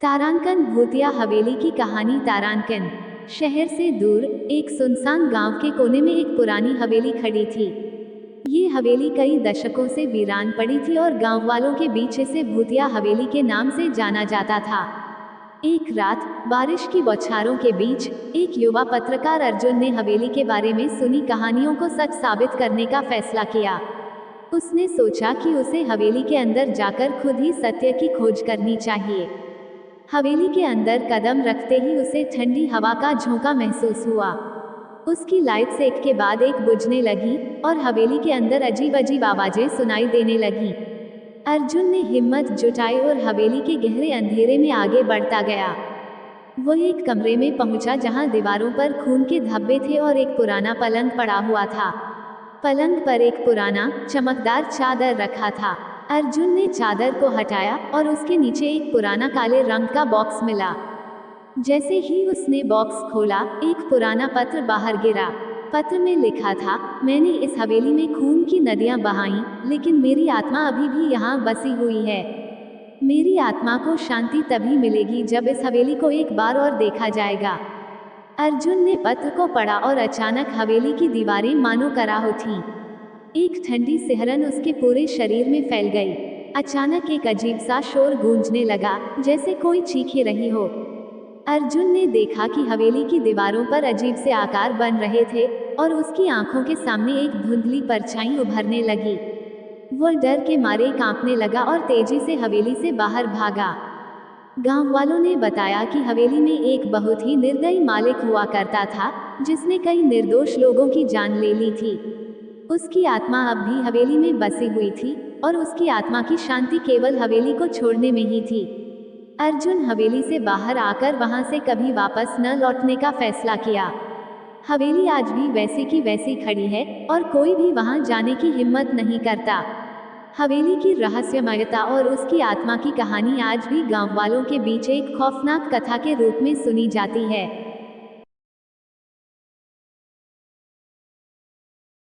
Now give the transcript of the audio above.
तारांकन भूतिया हवेली की कहानी। तारांकन शहर से दूर एक सुनसान गांव के कोने में एक पुरानी हवेली खड़ी थी। ये हवेली कई दशकों से वीरान पड़ी थी और गांव वालों के बीच इसे भूतिया हवेली के नाम से जाना जाता था। एक रात बारिश की बौछारों के बीच एक युवा पत्रकार अर्जुन ने हवेली के बारे में सुनी कहानियों को सच साबित करने का फैसला किया। उसने सोचा कि उसे हवेली के अंदर जाकर खुद ही सत्य की खोज करनी चाहिए। हवेली के अंदर कदम रखते ही उसे ठंडी हवा का झोंका महसूस हुआ। उसकी लाइट्स एक के बाद एक बुझने लगी और हवेली के अंदर अजीब अजीब आवाजें सुनाई देने लगी। अर्जुन ने हिम्मत जुटाई और हवेली के गहरे अंधेरे में आगे बढ़ता गया। वो एक कमरे में पहुंचा जहां दीवारों पर खून के धब्बे थे और एक पुराना पलंग पड़ा हुआ था। पलंग पर एक पुराना चमकदार चादर रखा था। अर्जुन ने चादर को हटाया और उसके नीचे एक पुराना काले रंग का बॉक्स मिला। जैसे ही उसने बॉक्स खोला, एक पुराना पत्र बाहर गिरा। पत्र में लिखा था, मैंने इस हवेली में खून की नदियां बहाईं, लेकिन मेरी आत्मा अभी भी यहाँ बसी हुई है। मेरी आत्मा को शांति तभी मिलेगी जब इस हवेली को एक बार और देखा जाएगा। अर्जुन ने पत्र को पढ़ा और अचानक हवेली की दीवारें मानो कराह थीं। एक ठंडी सिहरन उसके पूरे शरीर में फैल गई। अचानक एक अजीब सा शोर गूंजने लगा, जैसे कोई चीखे रही हो। अर्जुन ने देखा कि हवेली की दीवारों पर अजीब से आकार बन रहे थे और उसकी आंखों के सामने एक धुंधली परछाई उभरने लगी। वो डर के मारे कांपने लगा और तेजी से हवेली से बाहर भागा। गांव वालों ने बताया कि हवेली में एक बहुत ही निर्दयी मालिक हुआ करता था, जिसने कई निर्दोष लोगों की जान ले ली थी। उसकी आत्मा अब भी हवेली में बसी हुई थी और उसकी आत्मा की शांति केवल हवेली को छोड़ने में ही थी। अर्जुन हवेली से बाहर आकर वहां से कभी वापस न लौटने का फैसला किया। हवेली आज भी वैसी की वैसी खड़ी है और कोई भी वहां जाने की हिम्मत नहीं करता। हवेली की रहस्यमयता और उसकी आत्मा की कहानी आज भी गांव वालों के बीच एक खौफनाक कथा के रूप में सुनी जाती है।